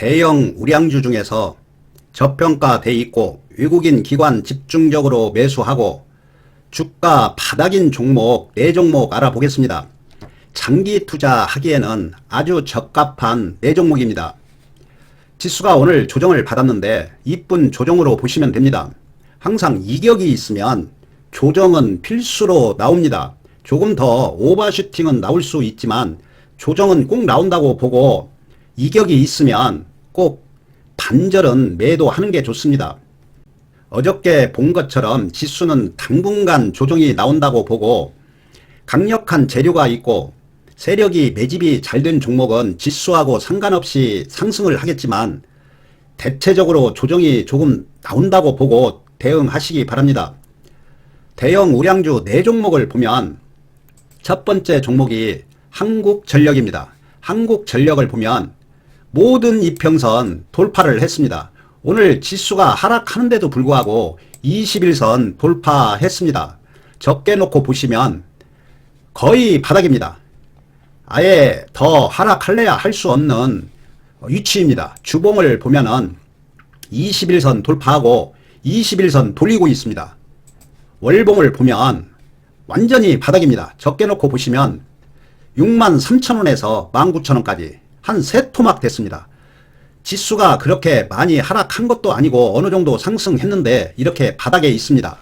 대형 우량주 중에서 저평가돼 있고 외국인 기관 집중적으로 매수하고 주가 바닥인 종목 4종목 알아보겠습니다. 장기 투자하기에는 아주 적합한 4종목입니다. 지수가 오늘 조정을 받았는데 이쁜 조정으로 보시면 됩니다. 항상 이격이 있으면 조정은 필수로 나옵니다. 조금 더 오버슈팅은 나올 수 있지만 조정은 꼭 나온다고 보고 이격이 있으면 꼭 반절은 매도하는 게 좋습니다. 어저께 본 것처럼 지수는 당분간 조정이 나온다고 보고 강력한 재료가 있고 세력이 매집이 잘 된 종목은 지수하고 상관없이 상승을 하겠지만 대체적으로 조정이 조금 나온다고 보고 대응하시기 바랍니다. 대형 우량주 4종목을 보면 첫 번째 종목이 한국전력입니다. 한국전력을 보면 모든 이평선 돌파를 했습니다. 오늘 지수가 하락하는데도 불구하고 21선 돌파했습니다. 적게 놓고 보시면 거의 바닥입니다. 아예 더 하락할래야 할 수 없는 위치입니다. 주봉을 보면은 21선 돌파하고 21선 돌리고 있습니다. 월봉을 보면 완전히 바닥입니다. 적게 놓고 보시면 63,000원에서 19,000원까지 한 3토막 됐습니다. 지수가 그렇게 많이 하락한 것도 아니고 어느 정도 상승했는데 이렇게 바닥에 있습니다.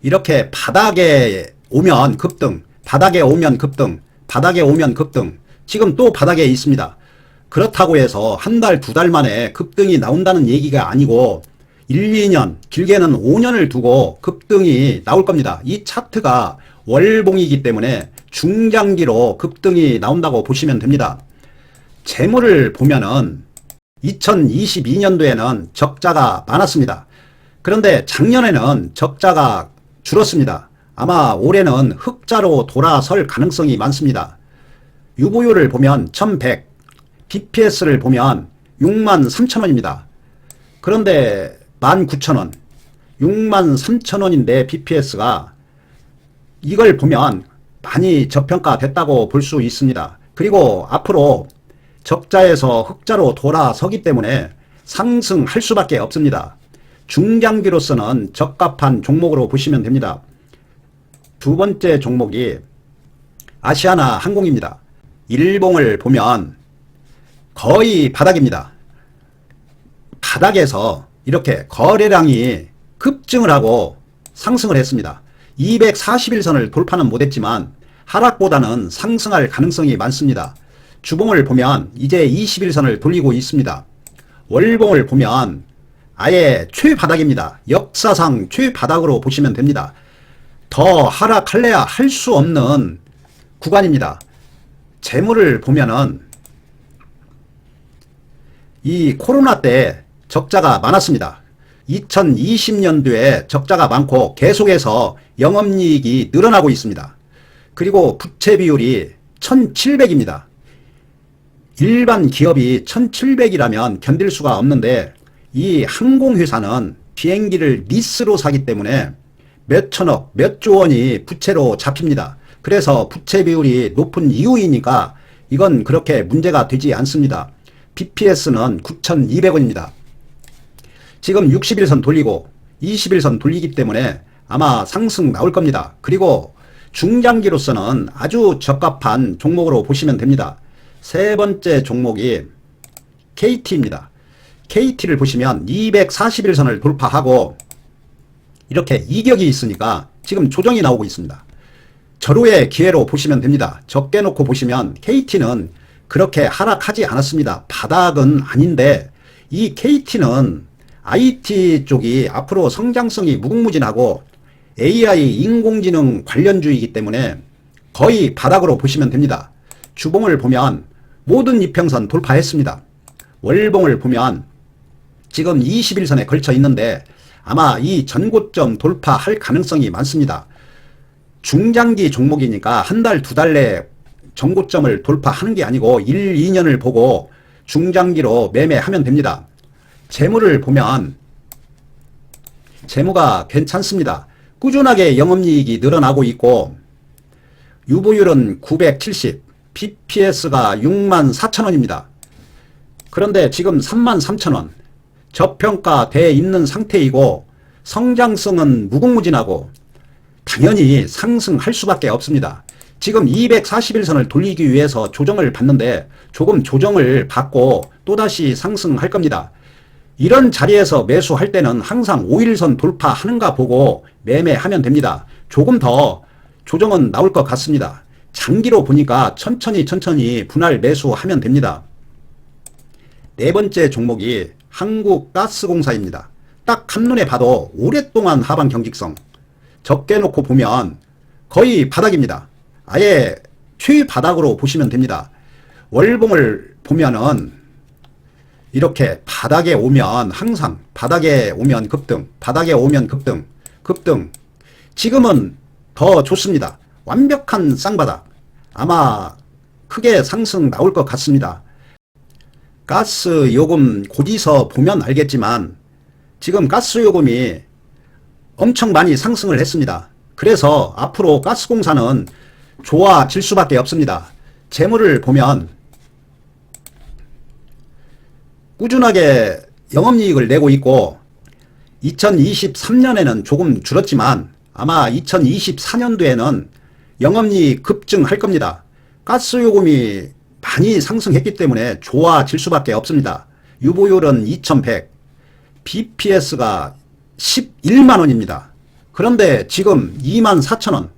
이렇게 바닥에 오면 급등, 바닥에 오면 급등, 바닥에 오면 급등, 지금 또 바닥에 있습니다. 그렇다고 해서 한 달, 2달 만에 급등이 나온다는 얘기가 아니고 1, 2년, 길게는 5년을 두고 급등이 나올 겁니다. 이 차트가 월봉이기 때문에 중장기로 급등이 나온다고 보시면 됩니다. 재물을 보면은 2022년도에는 적자가 많았습니다. 그런데 작년에는 적자가 줄었습니다. 아마 올해는 흑자로 돌아설 가능성이 많습니다. 유보율을 보면 1100, BPS를 보면 63,000원입니다. 그런데 19,000원, 63,000원인데 BPS가 이걸 보면 많이 저평가됐다고 볼 수 있습니다. 그리고 앞으로 적자에서 흑자로 돌아서기 때문에 상승할 수밖에 없습니다. 중장기로서는 적합한 종목으로 보시면 됩니다. 두 번째 종목이 아시아나 항공입니다. 일봉을 보면 거의 바닥입니다. 바닥에서 이렇게 거래량이 급증을 하고 상승을 했습니다. 241선을 돌파는 못했지만 하락보다는 상승할 가능성이 많습니다. 주봉을 보면 이제 21선을 돌리고 있습니다. 월봉을 보면 아예 최바닥입니다. 역사상 최바닥으로 보시면 됩니다. 더 하락할래야 할 수 없는 구간입니다. 재물을 보면은 이 코로나 때 적자가 많았습니다. 2020년도에 적자가 많고 계속해서 영업이익이 늘어나고 있습니다. 그리고 부채 비율이 1700입니다. 일반 기업이 1700이라면 견딜 수가 없는데 이 항공회사는 비행기를 리스로 사기 때문에 몇 천억, 몇 조 원이 부채로 잡힙니다. 그래서 부채 비율이 높은 이유이니까 이건 그렇게 문제가 되지 않습니다. BPS는 9,200원입니다. 지금 61선 돌리고 21선 돌리기 때문에 아마 상승 나올 겁니다. 그리고 중장기로서는 아주 적합한 종목으로 보시면 됩니다. 세 번째 종목이 KT입니다. KT를 보시면 241선을 돌파하고 이렇게 이격이 있으니까 지금 조정이 나오고 있습니다. 절호의 기회로 보시면 됩니다. 적게 놓고 보시면 KT는 그렇게 하락하지 않았습니다. 바닥은 아닌데 이 KT는 IT 쪽이 앞으로 성장성이 무궁무진하고 AI 인공지능 관련주이기 때문에 거의 바닥으로 보시면 됩니다. 주봉을 보면 모든 이평선 돌파했습니다. 월봉을 보면 지금 21선에 걸쳐 있는데 아마 이 전고점 돌파할 가능성이 많습니다. 중장기 종목이니까 한 달, 2달 내에 전고점을 돌파하는 게 아니고 1, 2년을 보고 중장기로 매매하면 됩니다. 재물을 보면 재무가 괜찮습니다. 꾸준하게 영업이익이 늘어나고 있고 유보율은 970, BPS가 64,000원입니다. 그런데 지금 33,000원 저평가돼 있는 상태이고 성장성은 무궁무진하고 당연히 상승할 수밖에 없습니다. 지금 241선을 돌리기 위해서 조정을 받는데 조금 조정을 받고 또다시 상승할 겁니다. 이런 자리에서 매수할 때는 항상 5일선 돌파하는가 보고 매매하면 됩니다. 조금 더 조정은 나올 것 같습니다. 장기로 보니까 천천히 분할 매수하면 됩니다. 네 번째 종목이 한국가스공사입니다. 딱 한눈에 봐도 오랫동안 하방 경직성 적게 놓고 보면 거의 바닥입니다. 아예 최바닥으로 보시면 됩니다. 월봉을 보면은 이렇게 바닥에 오면 항상 바닥에 오면 급등, 바닥에 오면 급등. 지금은 더 좋습니다. 완벽한 쌍바닥. 아마 크게 상승 나올 것 같습니다. 가스 요금 고지서 보면 알겠지만 지금 가스 요금이 엄청 많이 상승을 했습니다. 그래서 앞으로 가스공사는 좋아질 수밖에 없습니다. 재물을 보면 꾸준하게 영업이익을 내고 있고 2023년에는 조금 줄었지만 아마 2024년도에는 영업이익 급증할 겁니다. 가스요금이 많이 상승했기 때문에 좋아질 수밖에 없습니다. 유보율은 2100, BPS가 11만원입니다. 그런데 지금 24,000원,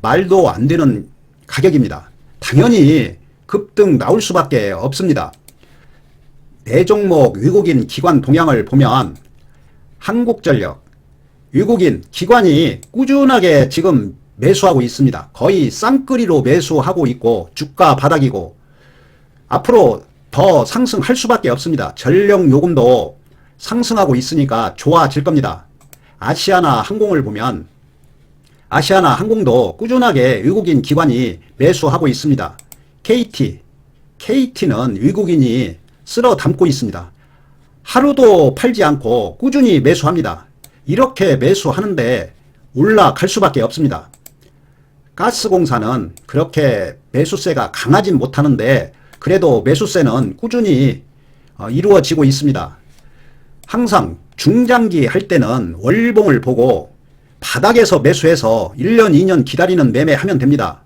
말도 안 되는 가격입니다. 당연히 급등 나올 수밖에 없습니다. 네 종목 외국인 기관 동향을 보면 한국전력, 외국인 기관이 꾸준하게 지금 매수하고 있습니다. 거의 쌍끌이로 매수하고 있고 주가 바닥이고 앞으로 더 상승할 수밖에 없습니다. 전력 요금도 상승하고 있으니까 좋아질 겁니다. 아시아나 항공을 보면 아시아나 항공도 꾸준하게 외국인 기관이 매수하고 있습니다. KT는 외국인이 쓸어 담고 있습니다. 하루도 팔지 않고 꾸준히 매수합니다. 이렇게 매수하는데 올라갈 수밖에 없습니다. 가스공사는 그렇게 매수세가 강하진 못하는데 그래도 매수세는 꾸준히 이루어지고 있습니다. 항상 중장기 할 때는 월봉을 보고 바닥에서 매수해서 1년, 2년 기다리는 매매하면 됩니다.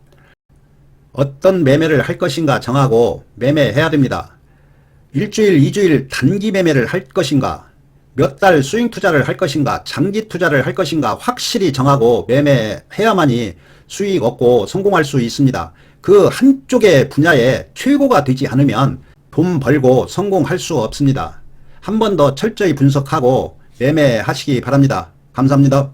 어떤 매매를 할 것인가 정하고 매매해야 됩니다. 일주일, 2주일 단기 매매를 할 것인가, 몇 달 스윙 투자를 할 것인가, 장기 투자를 할 것인가 확실히 정하고 매매해야만이 수익 얻고 성공할 수 있습니다. 그 한쪽의 분야에 최고가 되지 않으면 돈 벌고 성공할 수 없습니다. 한 번 더 철저히 분석하고 매매하시기 바랍니다. 감사합니다.